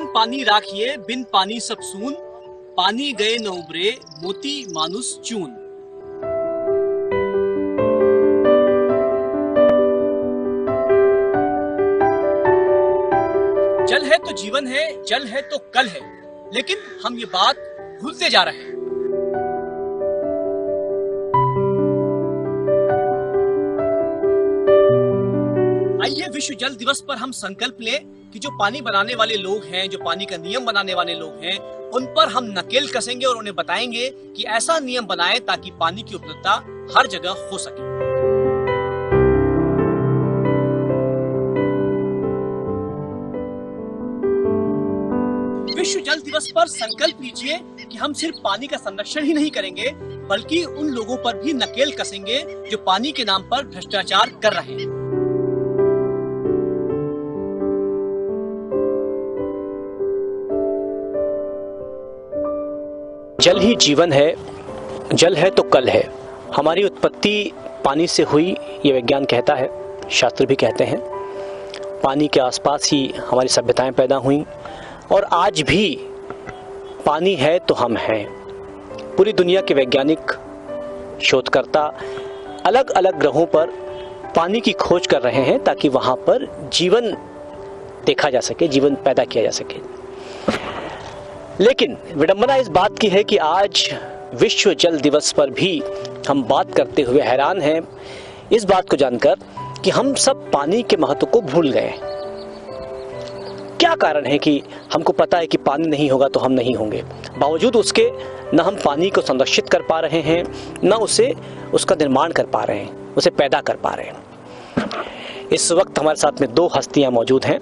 पानी राखिए बिन पानी सब सून, पानी गए न उबरे मोती मानुस चून। जल है तो जीवन है, जल है तो कल है, लेकिन हम ये बात भूलते जा रहे हैं। आइए विश्व जल दिवस पर हम संकल्प लें कि जो पानी बनाने वाले लोग हैं, जो पानी का नियम बनाने वाले लोग हैं, उन पर हम नकेल कसेंगे और उन्हें बताएंगे कि ऐसा नियम बनाएं ताकि पानी की उपलब्धता हर जगह हो सके। विश्व जल दिवस पर संकल्प लीजिए कि हम सिर्फ पानी का संरक्षण ही नहीं करेंगे, बल्कि उन लोगों पर भी नकेल कसेंगे जो पानी के नाम पर भ्रष्टाचार कर रहे हैं। जल ही जीवन है, जल है तो कल है। हमारी उत्पत्ति पानी से हुई, ये विज्ञान कहता है, शास्त्र भी कहते हैं। पानी के आसपास ही हमारी सभ्यताएं पैदा हुई और आज भी पानी है तो हम हैं। पूरी दुनिया के वैज्ञानिक शोधकर्ता अलग अलग ग्रहों पर पानी की खोज कर रहे हैं ताकि वहाँ पर जीवन देखा जा सके, जीवन पैदा किया जा सके। लेकिन विडंबना इस बात की है कि आज विश्व जल दिवस पर भी हम बात करते हुए हैरान हैं इस बात को जानकर कि हम सब पानी के महत्व को भूल गए। क्या कारण है कि हमको पता है कि पानी नहीं होगा तो हम नहीं होंगे, बावजूद उसके न हम पानी को संरक्षित कर पा रहे हैं, न उसका निर्माण कर पा रहे हैं, उसे पैदा कर पा रहे हैं। इस वक्त हमारे साथ में दो हस्तियां मौजूद हैं,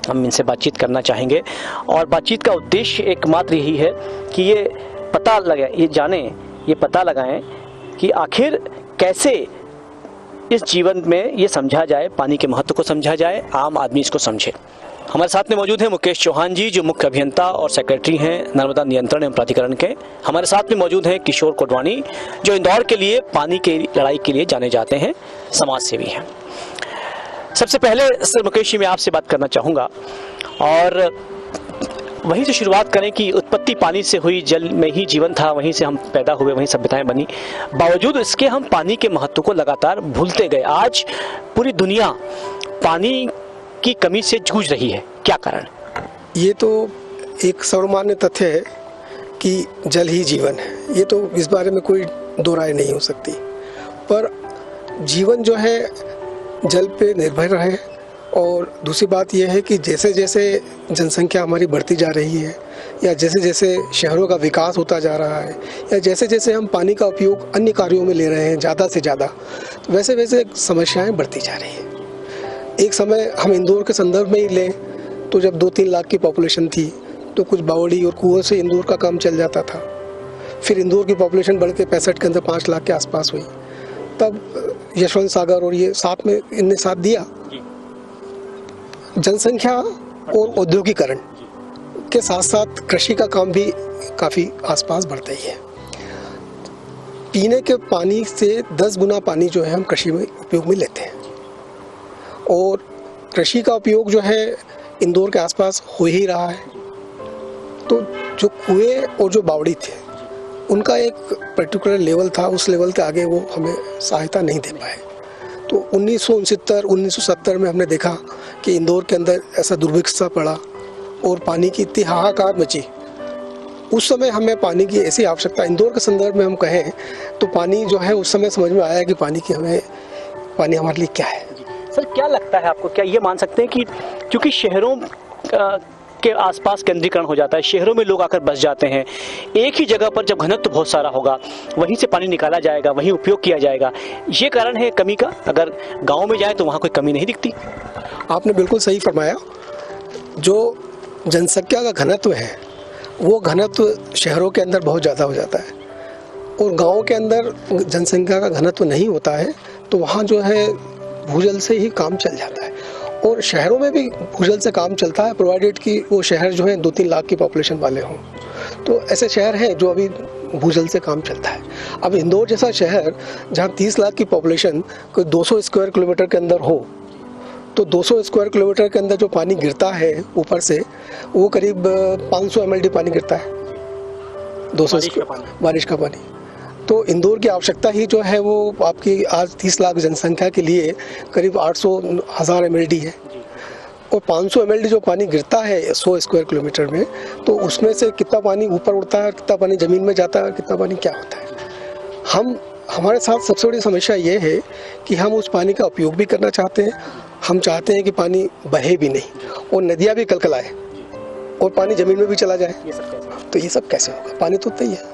हम इनसे बातचीत करना चाहेंगे और बातचीत का उद्देश्य एकमात्र यही है कि ये पता लगाएं कि आखिर कैसे इस जीवन में ये समझा जाए, पानी के महत्व को समझा जाए, आम आदमी इसको समझे। हमारे साथ में मौजूद हैं मुकेश चौहान जी, जो मुख्य अभियंता और सेक्रेटरी हैं नर्मदा नियंत्रण एवं प्राधिकरण के। हमारे साथ में मौजूद हैं किशोर कोटवानी, जो इंदौर के लिए पानी की लड़ाई के लिए जाने जाते हैं, समाज सेवी हैं। सबसे पहले सर मुकेश जी, मैं आपसे बात करना चाहूँगा और वहीं से शुरुआत करें कि उत्पत्ति पानी से हुई, जल में ही जीवन था, वहीं से हम पैदा हुए, वहीं सभ्यताएं बनी। बावजूद इसके हम पानी के महत्व को लगातार भूलते गए। आज पूरी दुनिया पानी की कमी से जूझ रही है, क्या कारण? ये तो एक सर्वमान्य तथ्य है कि जल ही जीवन है, ये तो इस बारे में कोई दो राय नहीं हो सकती। पर जीवन जो है जल पे निर्भर है। और दूसरी बात यह है कि जैसे जैसे जनसंख्या हमारी बढ़ती जा रही है, या जैसे जैसे शहरों का विकास होता जा रहा है, या जैसे जैसे हम पानी का उपयोग अन्य कार्यों में ले रहे हैं ज़्यादा से ज़्यादा, तो वैसे वैसे समस्याएं बढ़ती जा रही हैं। एक समय हम इंदौर के संदर्भ में ही लें तो जब 2-3 लाख की पॉपुलेशन थी तो कुछ बावड़ी और कुओं से इंदौर का काम चल जाता था। फिर इंदौर की पॉपुलेशन बढ़ के 65 के अंदर 5 लाख के आसपास हुई। तब यशवंत सागर और ये साथ में इनने साथ दिया। जनसंख्या और औद्योगिकरण के साथ साथ कृषि का काम भी काफ़ी आसपास बढ़ता ही है। पीने के पानी से 10 गुना पानी जो है हम कृषि में उपयोग में लेते हैं, और कृषि का उपयोग जो है इंदौर के आसपास हो ही रहा है। तो जो कुएं और जो बावड़ी थे उनका एक पर्टिकुलर लेवल था, उस लेवल के आगे वो हमें सहायता नहीं दे पाए। तो 1969-1970 में हमने देखा कि इंदौर के अंदर ऐसा दुर्भिक्ष सा पड़ा और पानी की इतनी हाहाकार मची। उस समय हमें पानी की ऐसी आवश्यकता, इंदौर के संदर्भ में हम कहें तो पानी जो है उस समय समझ में आया कि पानी हमारे लिए क्या है। सर क्या लगता है आपको, क्या ये मान सकते हैं कि क्योंकि शहरों के आसपास केंद्रीकरण हो जाता है, शहरों में लोग आकर बस जाते हैं, एक ही जगह पर जब घनत्व बहुत सारा होगा वहीं से पानी निकाला जाएगा, वहीं उपयोग किया जाएगा, ये कारण है कमी का? अगर गांव में जाए तो वहाँ कोई कमी नहीं दिखती? आपने बिल्कुल सही फरमाया। जो जनसंख्या का घनत्व है वो घनत्व शहरों के अंदर बहुत ज़्यादा हो जाता है, और गाँव के अंदर जनसंख्या का घनत्व नहीं होता है, तो वहाँ जो है भूजल से ही काम चल जाता है। और शहरों में भी भूजल से काम चलता है, प्रोवाइडेड कि वो शहर जो है 2-3 लाख की पॉपुलेशन वाले हों। तो ऐसे शहर हैं जो अभी भूजल से काम चलता है। अब इंदौर जैसा शहर जहाँ 30 लाख की पॉपुलेशन कोई 200 स्क्वायर किलोमीटर के अंदर हो, तो 200 स्क्वायर किलोमीटर के अंदर जो पानी गिरता है ऊपर से, वो करीब 500 mld पानी गिरता है, 200 बारिश का पानी। तो इंदौर की आवश्यकता ही जो है वो आपकी आज 30 लाख जनसंख्या के लिए करीब 800,000 mld है। और 500 mld जो पानी गिरता है 100 स्क्वायर किलोमीटर में, तो उसमें से कितना पानी ऊपर उड़ता है, कितना पानी ज़मीन में जाता है, कितना पानी क्या होता है। हमारे साथ सबसे बड़ी समस्या ये है कि हम उस पानी का उपयोग भी करना चाहते हैं, हम चाहते हैं कि पानी बहे भी नहीं और नदियाँ भी कलकलाए और पानी ज़मीन में भी चला जाए। तो ये सब कैसे होगा? पानी तो उतना ही है।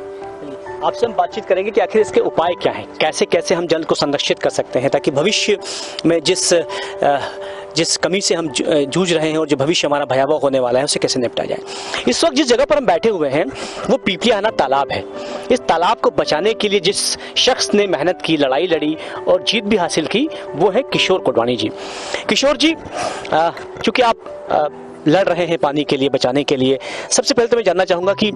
आपसे हम बातचीत करेंगे कि आखिर इसके उपाय क्या हैं, कैसे कैसे हम जल को संरक्षित कर सकते हैं, ताकि भविष्य में जिस कमी से हम जूझ रहे हैं और जो भविष्य हमारा भयावह होने वाला है, उसे कैसे निपटा जाए। इस वक्त जिस जगह पर हम बैठे हुए हैं वो पीपलियाना तालाब है। इस तालाब को बचाने के लिए जिस शख्स ने मेहनत की, लड़ाई लड़ी और जीत भी हासिल की, वो है किशोर कोडवाणी जी। किशोर जी, चूँकि आप लड़ रहे हैं पानी के लिए, बचाने के लिए, सबसे पहले तो मैं जानना चाहूँगा कि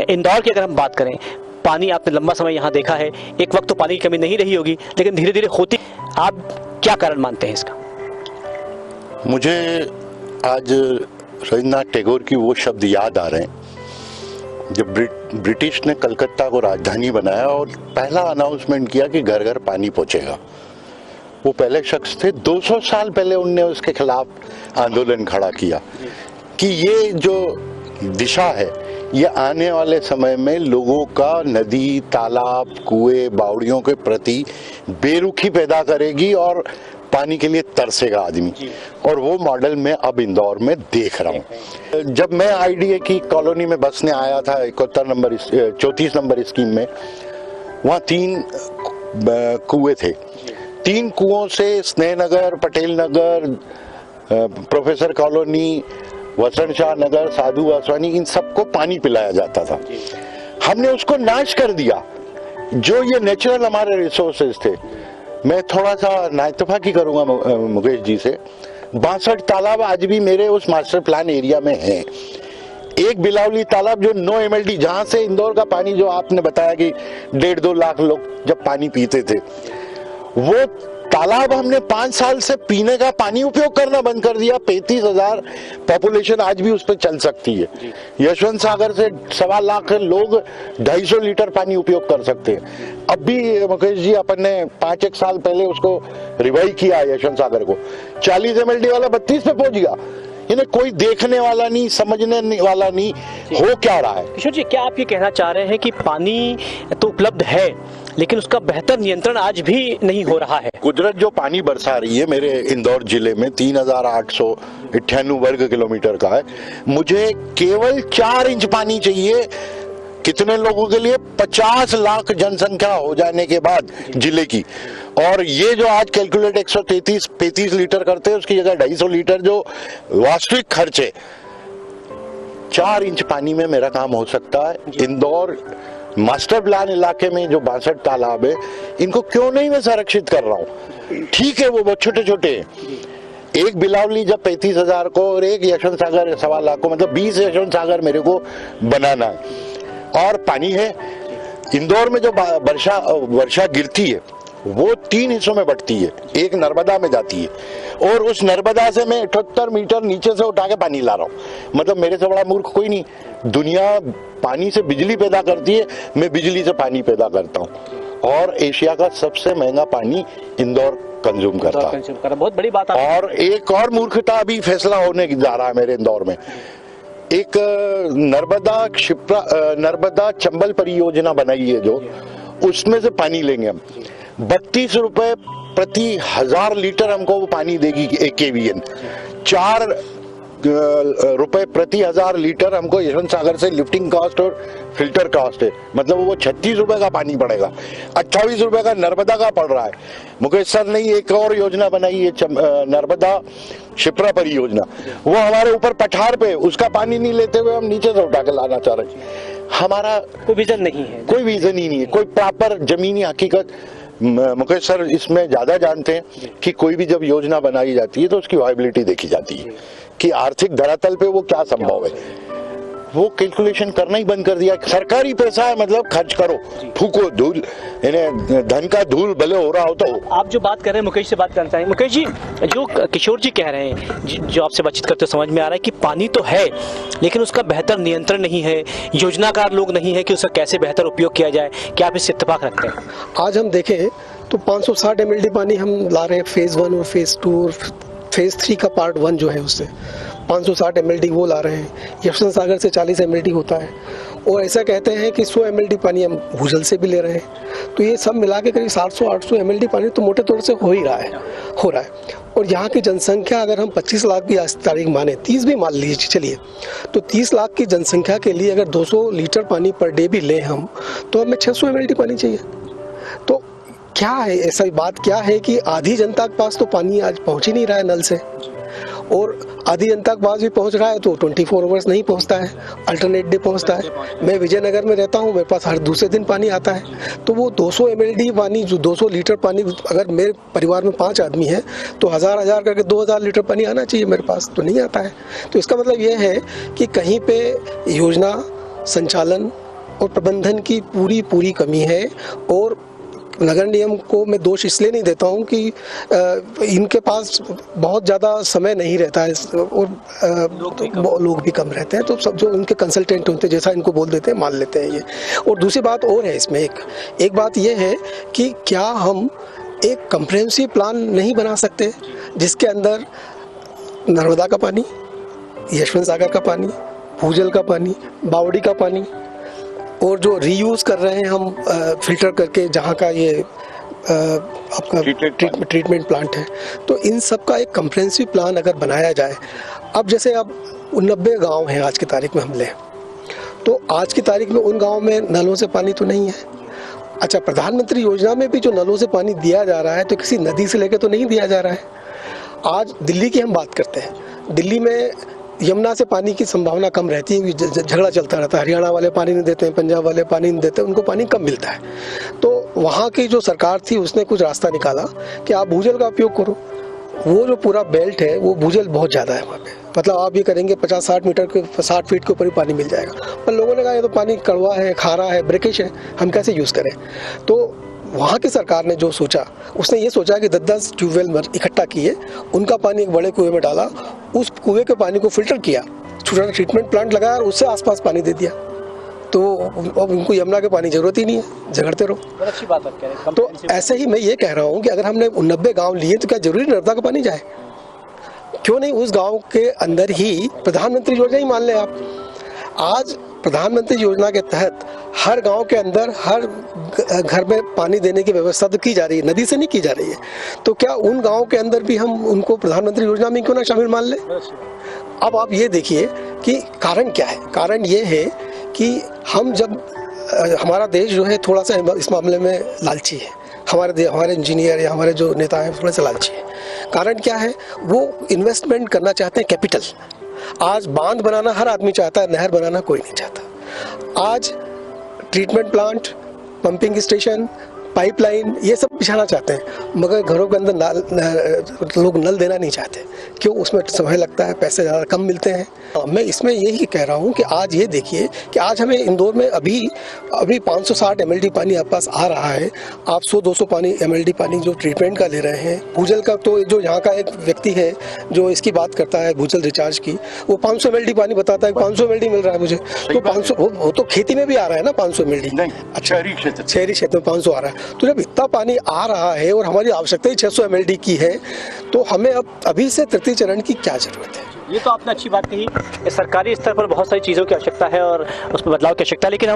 इंदौर की अगर हम बात करें, पानी आपने लंबा समय यहाँ देखा है, एक वक्त तो पानी की कमी नहीं रही होगी, लेकिन धीरे धीरे होती, आप क्या कारण मानते हैं इसका? मुझे आज रविन्द्रनाथ टैगोर की वो शब्द याद आ रहे हैं जब ब्रिटिश ने कलकत्ता को राजधानी बनाया और पहला अनाउंसमेंट किया कि घर घर पानी पहुंचेगा। वो पहले शख्स थे, 200 साल पहले उनने उसके खिलाफ आंदोलन खड़ा किया कि ये जो दिशा है ये आने वाले समय में लोगों का नदी, तालाब, कुएं, बावड़ियों के प्रति बेरुखी पैदा करेगी और पानी के लिए तरसेगा आदमी। और वो मॉडल मैं अब इंदौर में देख रहा हूँ। जब मैं IDA की कॉलोनी में बसने आया था 34 नंबर स्कीम में, वहाँ 3 कुएं थे। 3 कुओं से स्नेहनगर, पटेल नगर, प्रोफेसर कॉलोनी, वसंत शाह नगर, साधु वासवानी, इन सबको पानी पिलाया जाता था। हमने उसको नाश कर दिया। जो ये नेचुरल हमारे रिसोर्सेज थे, मैं थोड़ा सा नाइतफाकी करूंगा मुकेश जी से, 62 तालाब आज भी मेरे उस मास्टर प्लान एरिया में हैं। एक बिलावली तालाब जो 9 mld, जहां से इंदौर का पानी, जो आपने बताया कि 1.5-2 लाख लोग जब पानी पीते थे, वो तालाब हमने 5 साल से पीने का पानी उपयोग करना बंद कर दिया। 35,000 पॉपुलेशन आज भी उस पर चल सकती है। यशवंत सागर से 1.25 लाख लोग 250 लीटर पानी उपयोग कर सकते हैं। अब भी मुकेश जी, अपन ने 5-1 साल पहले उसको रिवाइव किया यशवंत सागर को, 40 mld वाला 32 पे पहुंच गया। इन्हें कोई देखने वाला नहीं, समझने वाला नहीं, हो क्या रहा है। किशोर जी, क्या आप ये कहना चाह रहे हैं कि पानी तो उपलब्ध है लेकिन उसका बेहतर नियंत्रण आज भी नहीं हो रहा है? कुदरत जो पानी बरसा रही है मेरे इंदौर जिले में 3,898 वर्ग किलोमीटर का है, मुझे केवल 4 इंच पानी चाहिए। कितने लोगों के लिए? 50 लाख जनसंख्या हो जाने के बाद जिले की। और ये जो आज कैलकुलेट 133-35 लीटर करते हैं, उसकी जगह 250 लीटर जो वास्तविक खर्च है, 4 इंच पानी में मेरा काम हो सकता है। इंदौर मास्टर प्लान इलाके में जो 62 तालाब है, इनको क्यों नहीं मैं संरक्षित कर रहा हूँ? ठीक है, वो बहुत छोटे छोटे हैं। एक बिलावली जब 35,000 को और एक यशवंत सागर 1.25 लाख को, मतलब 20 यशवंत सागर मेरे को बनाना है। और पानी है इंदौर में, जो वर्षा गिरती है वो 3 हिस्सों में बंटती है। एक नर्मदा में जाती है और उस नर्मदा से मैं 78 मीटर नीचे से उठा के पानी ला रहा हूँ। मतलब मेरे से बड़ा मूर्ख कोई नहीं। दुनिया पानी से बिजली पैदा करती है, मैं बिजली से पानी पैदा करता हूँ। और एशिया का सबसे महंगा पानी इंदौर कंज्यूम करता है। बहुत बड़ी बात। और एक और मूर्खता अभी फैसला होने जा रहा है मेरे इंदौर में। एक नर्मदा चंबल परियोजना बनाई है, जो उसमें से पानी लेंगे हम। 32 रुपए प्रति 1000 लीटर हमको वो पानी देगी एक KVN। 4 रुपए प्रति 1000 लीटर हमको यशवंत सागर से लिफ्टिंग कॉस्ट और फिल्टर कॉस्ट है। मतलब वो 36 रुपए का पानी पड़ेगा। 28 रुपए का नर्मदा का पड़ रहा है। मुकेश सर ने एक और योजना बनाई है, नर्मदा शिप्रा परियोजना। वो हमारे ऊपर पठार पे, उसका पानी नहीं लेते हुए हम नीचे से उठा के लाना चाह रहे हैं। हमारा कोई विजन नहीं है, कोई विजन ही नहीं है, कोई प्रॉपर जमीनी हकीकत। मुकेश सर इसमें ज्यादा जानते हैं कि कोई भी जब योजना बनाई जाती है तो उसकी वायबिलिटी देखी जाती है कि आर्थिक धरातल पे वो क्या संभव है। वो कैलकुलेशन करना ही बंद कर दिया। सरकारी पैसा है, मतलब खर्च करो, फूको धूल, इन्हें धन का धूल भले हो रहा हो तो। आप जो बात कर रहे हैं, मुकेश से बात करना चाहेंगे। मुकेश जी, जो किशोर जी कह रहे हैं, जो आपसे बातचीत करते समझ में आ रहा है कि पानी तो है लेकिन उसका बेहतर नियंत्रण नहीं है, योजनाकार लोग नहीं है कि उसका कैसे बेहतर उपयोग किया जाए, क्या आप इससे इत्तेफाक रखते हैं? आज हम देखें तो 560 MLD पानी हम ला रहे हैं फेज़ 1 और फेज़ 2 और फेज़ 3 का पार्ट 1 जो है उससे 560 MLD वो ला रहे हैं। यशवंत सागर से 40 MLD होता है और ऐसा कहते हैं कि 100 MLD पानी हम भूजल से भी ले रहे हैं। तो ये सब मिला के करीब 700-800 MLD पानी तो मोटे तौर से हो रहा है। और यहाँ की जनसंख्या अगर हम 25 लाख भी आज तारीख माने, 30 भी मान लीजिए चलिए, तो 30 लाख की जनसंख्या के लिए अगर 200 लीटर पानी पर डे भी लें हम, तो हमें 600 MLD पानी चाहिए। तो क्या है, ऐसा बात क्या है कि आधी जनता के पास तो पानी आज पहुंच ही नहीं रहा है नल से, और आधी जनता के पास भी पहुंच रहा है तो 24 आवर्स नहीं पहुंचता है, अल्टरनेट डे पहुंचता है। मैं विजयनगर में रहता हूं, मेरे पास हर दूसरे दिन पानी आता है। तो वो 200 MLD पानी, जो 200 लीटर पानी, अगर मेरे परिवार में 5 आदमी हैं तो 1000 करके 2000 लीटर पानी आना चाहिए, मेरे पास तो नहीं आता है। तो इसका मतलब ये है कि कहीं पे योजना संचालन और प्रबंधन की पूरी कमी है। और नगर निगम को मैं दोष इसलिए नहीं देता हूं कि इनके पास बहुत ज़्यादा समय नहीं रहता है और लोग भी कम रहते हैं, तो सब जो उनके कंसल्टेंट होते हैं जैसा इनको बोल देते हैं मान लेते हैं ये। और दूसरी बात और है इसमें, एक बात ये है कि क्या हम एक कम्प्रिहेंसिव प्लान नहीं बना सकते जिसके अंदर नर्मदा का पानी, यशवंत सागर का पानी, भूजल का पानी, बावड़ी का पानी और जो रीयूज़ कर रहे हैं हम फिल्टर करके जहाँ का ये आपका ट्रीटमेंट प्लांट है, तो इन सब का एक कम्प्रिहेंसिव प्लान अगर बनाया जाए। अब जैसे अब 90 गांव हैं आज की तारीख में हम लें, तो आज की तारीख में उन गाँव में नलों से पानी तो नहीं है। अच्छा, प्रधानमंत्री योजना में भी जो नलों से पानी दिया जा रहा है तो किसी नदी से लेकर तो नहीं दिया जा रहा है। आज दिल्ली की हम बात करते हैं, दिल्ली में यमुना से पानी की संभावना कम रहती है, झगड़ा चलता रहता है, हरियाणा वाले पानी नहीं देते हैं, पंजाब वाले पानी नहीं देते, उनको पानी कम मिलता है। तो वहाँ की जो सरकार थी उसने कुछ रास्ता निकाला कि आप भूजल का उपयोग करो। वो जो पूरा बेल्ट है वो भूजल बहुत ज़्यादा है वहाँ पे, मतलब आप ये करेंगे 50-60 मीटर के 60 फीट के ऊपर ही पानी मिल जाएगा। पर लोगों ने कहा ये तो पानी कड़वा है, खारा है, ब्रेकिश है, हम कैसे यूज़ करें। तो वहाँ की सरकार ने जो सोचा, उसने ये सोचा कि 10-10 ट्यूबवेल इकट्ठा किए, उनका पानी एक बड़े कुएं में डाला, उस कुएं के पानी को फिल्टर किया, छोटा ट्रीटमेंट प्लांट लगाया और उससे आसपास पानी दे दिया। तो अब उनको यमुना के पानी जरूरत ही नहीं है, झगड़ते रहो। बहुत अच्छी बात आप कह रहे हैं। तो ऐसे ही मैं ये कह रहा हूँ कि अगर हमने 90 गाँव लिए तो क्या जरूरी नर्मदा का पानी जाए? क्यों नहीं उस गाँव के अंदर ही प्रधानमंत्री योजना ही मान लें आप। आज प्रधानमंत्री योजना के तहत हर गांव के अंदर हर घर में पानी देने की व्यवस्था तो की जा रही है, नदी से नहीं की जा रही है। तो क्या उन गांव के अंदर भी हम उनको प्रधानमंत्री योजना में क्यों ना शामिल मान लें? अब आप ये देखिए कि कारण क्या है। कारण ये है कि हम जब हमारा देश जो है थोड़ा सा इस मामले में लालची है, हमारे इंजीनियर या हमारे जो नेता हैं थोड़े से लालची है। कारण क्या है, वो इन्वेस्टमेंट करना चाहते हैं कैपिटल। आज बांध बनाना हर आदमी चाहता है, नहर बनाना कोई नहीं चाहता। आज treatment plant, pumping station, pipeline ये सब बिछाना चाहते हैं, मगर घरों के अंदर लोग नल देना नहीं चाहते। क्यों? उसमें समय लगता है, पैसे ज़्यादा कम मिलते हैं। मैं इसमें यही कह रहा हूँ कि आज ये देखिए कि आज हमें इंदौर में अभी 560 MLD पानी आपके पास आ रहा है। आप 100-200 MLD पानी जो ट्रीटमेंट का ले रहे हैं। भूजल का तो जो यहाँ का एक व्यक्ति है जो इसकी बात करता है भूजल रिचार्ज की, वो 500 MLD पानी बताता है, 500 MLD मिल रहा है मुझे। तो 500 वो तो खेती में भी आ रहा है ना 500 MLD। अच्छा, शहरी क्षेत्र में 500 आ रहा है। तो जब इतना पानी आ रहा है और हमारी आवश्यकता ही 600 MLD की है, तो हमें अब अभी से तृतीय चरण की क्या जरूरत है? ये तो आपने अच्छी बात कही। सरकारी स्तर पर बहुत सारी चीज़ों की आवश्यकता है और उसमें बदलाव की आवश्यकता है, लेकिन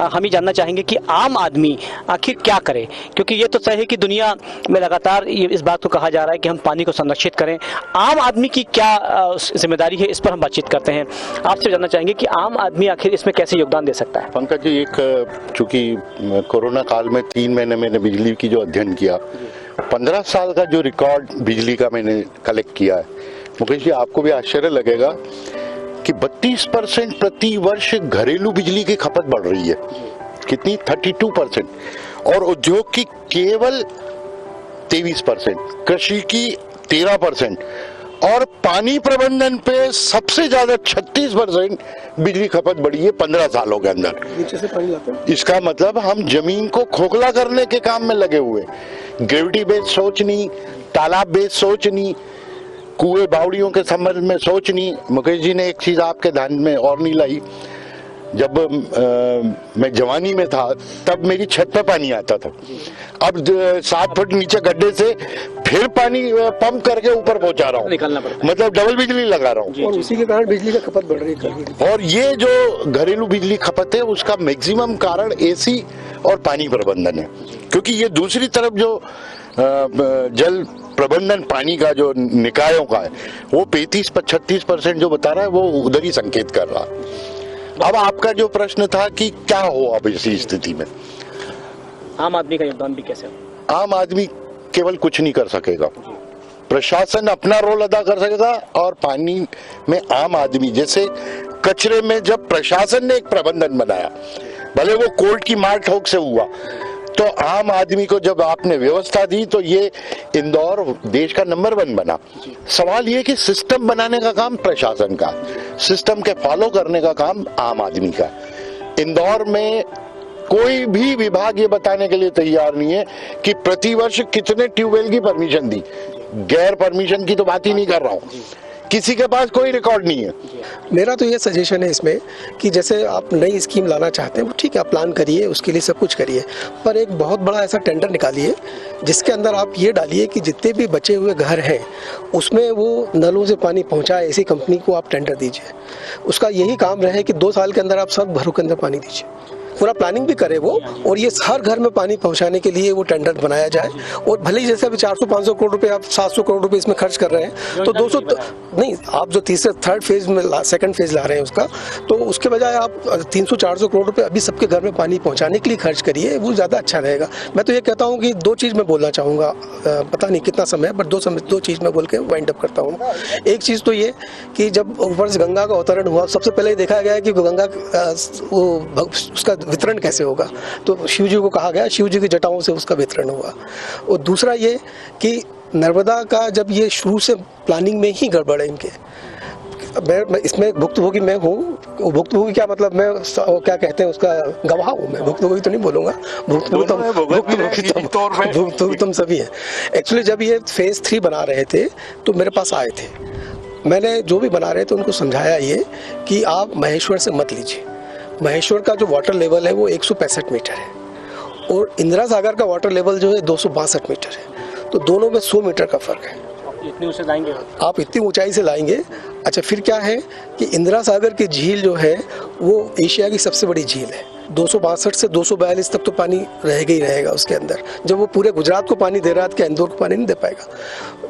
हम ही जानना चाहेंगे कि आम आदमी आखिर क्या करे, क्योंकि ये तो सही है कि दुनिया में लगातार इस बात को कहा जा रहा है कि हम पानी को संरक्षित करें। आम आदमी की क्या जिम्मेदारी है, इस पर हम बातचीत करते हैं। आपसे जानना चाहेंगे कि आम आदमी आखिर इसमें कैसे योगदान दे सकता है। पंकज जी, एक चूंकि कोरोना काल में 3 महीने मैंने बिजली की जो अध्ययन किया, 15 साल का जो रिकॉर्ड बिजली का मैंने कलेक्ट किया है, मुकेश जी आपको भी आश्चर्य लगेगा कि 32% प्रति वर्ष घरेलू बिजली की खपत बढ़ रही है। कितनी? 32%। और उद्योग की केवल 23%, कृषि की 13%, और पानी प्रबंधन पे सबसे ज्यादा 36% बिजली खपत बढ़ी है 15 सालों के अंदर। नीचे से पानी लाते हैं। इसका मतलब हम जमीन को खोखला करने के काम में लगे हुए, ग्रेविटी बेस्ड सोच नहीं, तालाब बेस्ड सोच नहीं, कुएं बावड़ियों के संबंध में सोच नहीं। मुकेश जी ने एक चीज आपके ध्यान में और नहीं लाई, जब मैं जवानी में था तब मेरी छत पे पानी आता था, अब 7 फुट नीचे गड्ढे से फिर पानी पंप करके ऊपर पहुंचा रहा हूँ, निकालना पड़ता है। मतलब डबल बिजली लगा रहा हूँ। और उसी के कारण बिजली का खपत बढ़ रही है। और ये जो घरेलू बिजली खपत है उसका मैक्सिमम कारण एसी और पानी प्रबंधन है, क्योंकि ये दूसरी तरफ जो जल प्रबंधन पानी का जो निकायों का है वो 35-36% जो बता रहा है वो उधर ही संकेत कर रहा है। अब आपका जो प्रश्न था कि क्या हो अब इसी स्थिति में, आम आदमी का योगदान भी कैसे हो? आम आदमी केवल कुछ नहीं कर सकेगा, प्रशासन अपना रोल अदा कर सकेगा और पानी में आम आदमी, जैसे कचरे में जब प्रशासन ने एक प्रबंधन बनाया, भले वो कोर्ट की मार ठोक से हुआ, तो आम आदमी को जब आपने व्यवस्था दी तो ये इंदौर देश का नंबर 1 बना। सवाल ये कि सिस्टम बनाने का काम प्रशासन का, सिस्टम के फॉलो करने का काम आम आदमी का। इंदौर में कोई भी विभाग ये बताने के लिए तैयार नहीं है कि प्रतिवर्ष कितने ट्यूबवेल की परमिशन दी, गैर परमिशन की तो बात ही नहीं कर रहा हूँ, किसी के पास कोई रिकॉर्ड नहीं है। मेरा तो ये सजेशन है इसमें कि जैसे आप नई स्कीम लाना चाहते हैं वो ठीक है, आप प्लान करिए, उसके लिए सब कुछ करिए, पर एक बहुत बड़ा ऐसा टेंडर निकालिए जिसके अंदर आप ये डालिए कि जितने भी बचे हुए घर हैं उसमें वो नलों से पानी पहुंचाए, ऐसी कंपनी को आप टेंडर दीजिए। उसका यही काम रहे कि 2 साल के अंदर आप सब घरों के अंदर पानी दीजिए, पूरा प्लानिंग भी करे वो, और ये हर घर में पानी पहुंचाने के लिए वो टेंडर बनाया जाए। और भले ही जैसे अभी 400-500 करोड़ रुपए, आप 700 करोड़ रुपए इसमें खर्च कर रहे हैं, तो 200 नहीं, आप जो तीसरे थर्ड फेज में सेकंड फेज ला रहे हैं उसका, तो उसके बजाय आप 300-400 करोड़ रुपए अभी सबके घर में पानी पहुंचाने के लिए खर्च करिए, वो ज़्यादा अच्छा रहेगा। मैं तो ये कहता हूँ कि 2 चीज़ मैं बोलना चाहूँगा, पता नहीं कितना समय है, बट 2 चीज़ मैं बोल के वाइंड अप करता हूँ। एक चीज़ तो ये कि जब ऊपर से गंगा का अवतरण हुआ, सबसे पहले देखा गया कि गंगा उसका वितरण कैसे होगा, तो शिव जी को कहा गया, शिव जी की जटाओं से उसका वितरण हुआ। और दूसरा ये कि नर्मदा का जब ये शुरू से प्लानिंग में ही गड़बड़ है इनके, मैं इसमें भुक्तभोगी मैं हूँ। भुक्तभोगी क्या मतलब, मैं क्या कहते हैं उसका गवाह हूँ, मैं भुक्तभोगी तो नहीं बोलूँगा, भुक्तभोगी तुम सभी हैं। एक्चुअली जब ये फेज 3 बना रहे थे तो मेरे पास आए थे, मैंने जो भी बना रहे थे उनको समझाया ये कि आप महेश्वर से मत लीजिए, महेश्वर का जो वाटर लेवल है वो 165 मीटर है और इंदिरा सागर का वाटर लेवल जो है 262 मीटर है, तो दोनों में 100 मीटर का फर्क है। इतनी ऊंचाई लाएंगे आप, इतनी ऊंचाई से लाएंगे। अच्छा, फिर क्या है कि इंदिरा सागर की झील जो है वो एशिया की सबसे बड़ी झील है, 262 से 242 तक तो पानी रहेगा ही रहेगा उसके अंदर। जब वो पूरे गुजरात को पानी दे रहा है कि इंदौर को पानी नहीं दे पाएगा।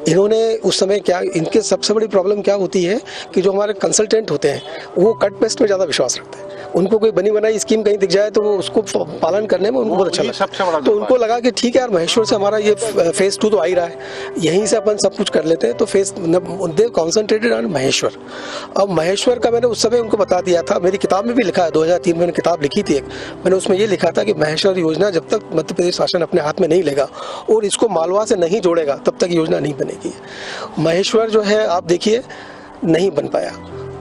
इन्होंने उस समय क्या, इनके सबसे बड़ी प्रॉब्लम क्या होती है कि जो हमारे कंसल्टेंट होते हैं वो कट पेस्ट में ज़्यादा विश्वास रखते हैं, उनको कोई बनी बनाई स्कीम कहीं दिख जाए तो वो उसको पालन करने में उनको बहुत अच्छा लगता है। तो उनको लगा कि ठीक है यार, महेश्वर से हमारा ये फेज 2 तो आ ही रहा है, यहीं से अपन सब कुछ कर लेते हैं, तो दे कॉन्सेंट्रेटेड ऑन महेश्वर। अब महेश्वर का मैंने उस समय उनको बता दिया था, मेरी किताब में भी लिखा है, 2003 में मैंने किताब लिखी थी एक, मैंने उसमें ये लिखा था कि महेश्वर योजना जब तक मध्य प्रदेश शासन अपने हाथ में नहीं लेगा और इसको मालवा से नहीं जोड़ेगा तब तक योजना नहीं बनेगी। महेश्वर जो है आप देखिए नहीं बन पाया,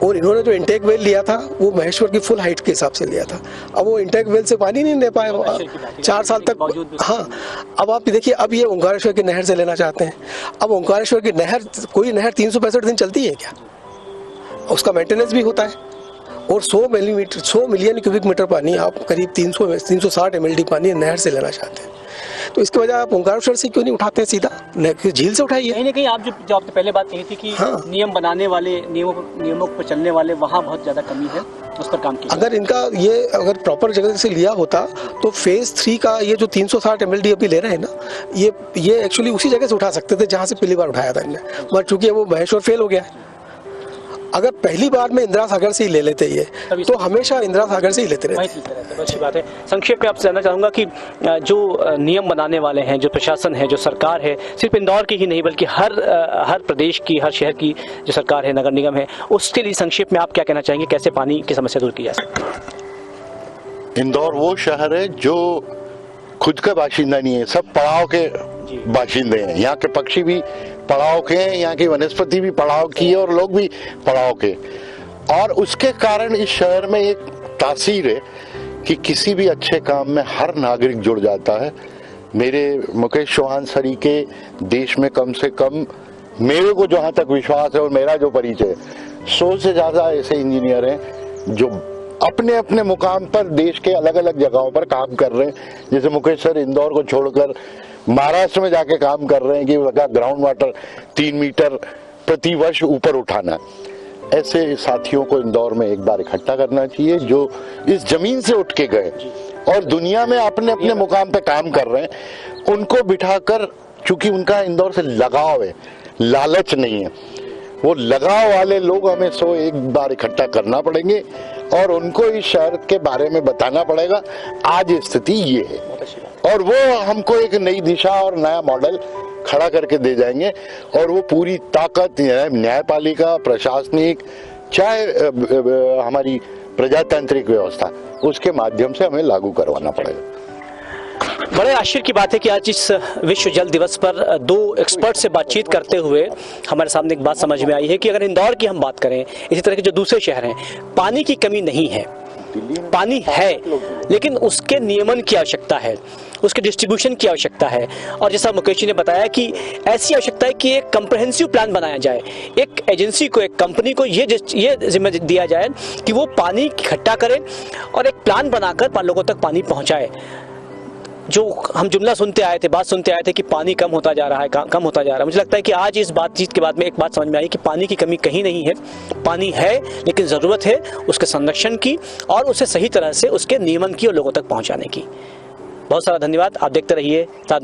और इन्होंने जो इंटेक वेल लिया था वो महेश्वर की फुल हाइट के हिसाब से लिया था। अब वो इंटेक वेल से पानी नहीं ले पाए 4 साल तक। हाँ, अब आप देखिए, अब ये ओंकारेश्वर की नहर से लेना चाहते हैं। अब ओंकारेश्वर की नहर, कोई नहर 365 दिन चलती है क्या? उसका मेंटेनेंस भी होता है, और 100 मिलियन क्यूबिक मीटर पानी आप करीब 360 MLD पानी नहर से लेना चाहते हैं, तो इसके वजह आप ओंकारेश्वर से क्यों नहीं उठाते हैं, सीधा झील से उठाइए। कहीं ना कहीं आप जो आपने पहले बात कही थी कि हाँ, नियम बनाने वाले, नियमों पर चलने वाले, वहाँ बहुत ज़्यादा कमी है, उस पर काम किया। अगर इनका ये अगर प्रॉपर जगह से लिया होता तो फेज 3 का ये जो 360 MLD अभी ले रहे हैं ना, ये एक्चुअली उसी जगह से उठा सकते थे जहाँ से पहली बार उठाया था इनने, मगर चूंकि वो महेश्वर फेल हो गया है। अगर पहली बार में इंदिरा सागर से ही ले लेते ये, तो हमेशा इंदिरा सागर से ही लेते रहते। अच्छी बात है। संक्षेप में आपसे जानना चाहूँगा कि जो नियम बनाने वाले हैं, जो प्रशासन है, जो सरकार है, सिर्फ इंदौर की ही नहीं बल्कि हर प्रदेश की, हर शहर की जो सरकार है, नगर निगम है, उसके लिए संक्षेप में आप क्या कहना चाहेंगे, कैसे पानी की समस्या दूर की जा सकती है? इंदौर वो शहर है जो खुद का बाशिंदा नहीं है, सब पड़ाव के बाशिंदे हैं, यहाँ के पक्षी भी पड़ाव के हैं, यहाँ की वनस्पति भी पड़ाव की है और लोग भी पड़ाव के। और उसके कारण इस शहर में एक तासीर है कि किसी भी अच्छे काम में हर नागरिक जुड़ जाता है। मेरे मुकेश चौहान सरी के देश में कम से कम मेरे को जहाँ तक विश्वास है और मेरा जो परिचय है, 100 से ज़्यादा ऐसे इंजीनियर हैं जो अपने अपने मुकाम पर देश के अलग अलग जगहों पर काम कर रहे हैं। जैसे मुकेश सर इंदौर को छोड़कर महाराष्ट्र में जाके काम कर रहे हैं कि वहाँ ग्राउंड वाटर 3 मीटर प्रति वर्ष ऊपर उठाना। ऐसे साथियों को इंदौर में एक बार इकट्ठा करना चाहिए जो इस जमीन से उठ के गए और दुनिया में अपने अपने मुकाम पे काम कर रहे हैं। उनको बिठाकर, चूंकि उनका इंदौर से लगाव है, लालच नहीं है, वो लगाव वाले लोग हमें 101 बार इकट्ठा करना पड़ेंगे और उनको इस शहर के बारे में बताना पड़ेगा। आज स्थिति ये है और वो हमको एक नई दिशा और नया मॉडल खड़ा करके दे जाएंगे और वो पूरी ताकत न्यायपालिका, प्रशासनिक, चाहे हमारी प्रजातांत्रिक व्यवस्था, उसके माध्यम से हमें लागू करवाना पड़ेगा। बड़े आश्चर्य की बात है कि आज इस विश्व जल दिवस पर 2 एक्सपर्ट से बातचीत करते हुए हमारे सामने एक बात समझ में आई है कि अगर इंदौर की हम बात करें, इसी तरह के जो दूसरे शहर हैं, पानी की कमी नहीं है, पानी है, लेकिन उसके नियमन की आवश्यकता है, उसके डिस्ट्रीब्यूशन की आवश्यकता है। और जैसा मुकेश जी ने बताया कि ऐसी आवश्यकता है कि एक कम्प्रहेंसिव प्लान बनाया जाए, एक एजेंसी को, एक कंपनी को ये जिम्मा दिया जाए कि वो पानी इकट्ठा करे और एक प्लान बनाकर लोगों तक पानी पहुंचाए। जो हम जुमला सुनते आए थे, बात सुनते आए थे कि पानी कम होता जा रहा है, कम होता जा रहा है, मुझे लगता है कि आज इस बातचीत के बाद में एक बात समझ में आई कि पानी की कमी कहीं नहीं है, पानी है, लेकिन ज़रूरत है उसके संरक्षण की और उसे सही तरह से उसके नियमन की और लोगों तक पहुंचाने की। बहुत सारा धन्यवाद। आप देखते रहिए साधना।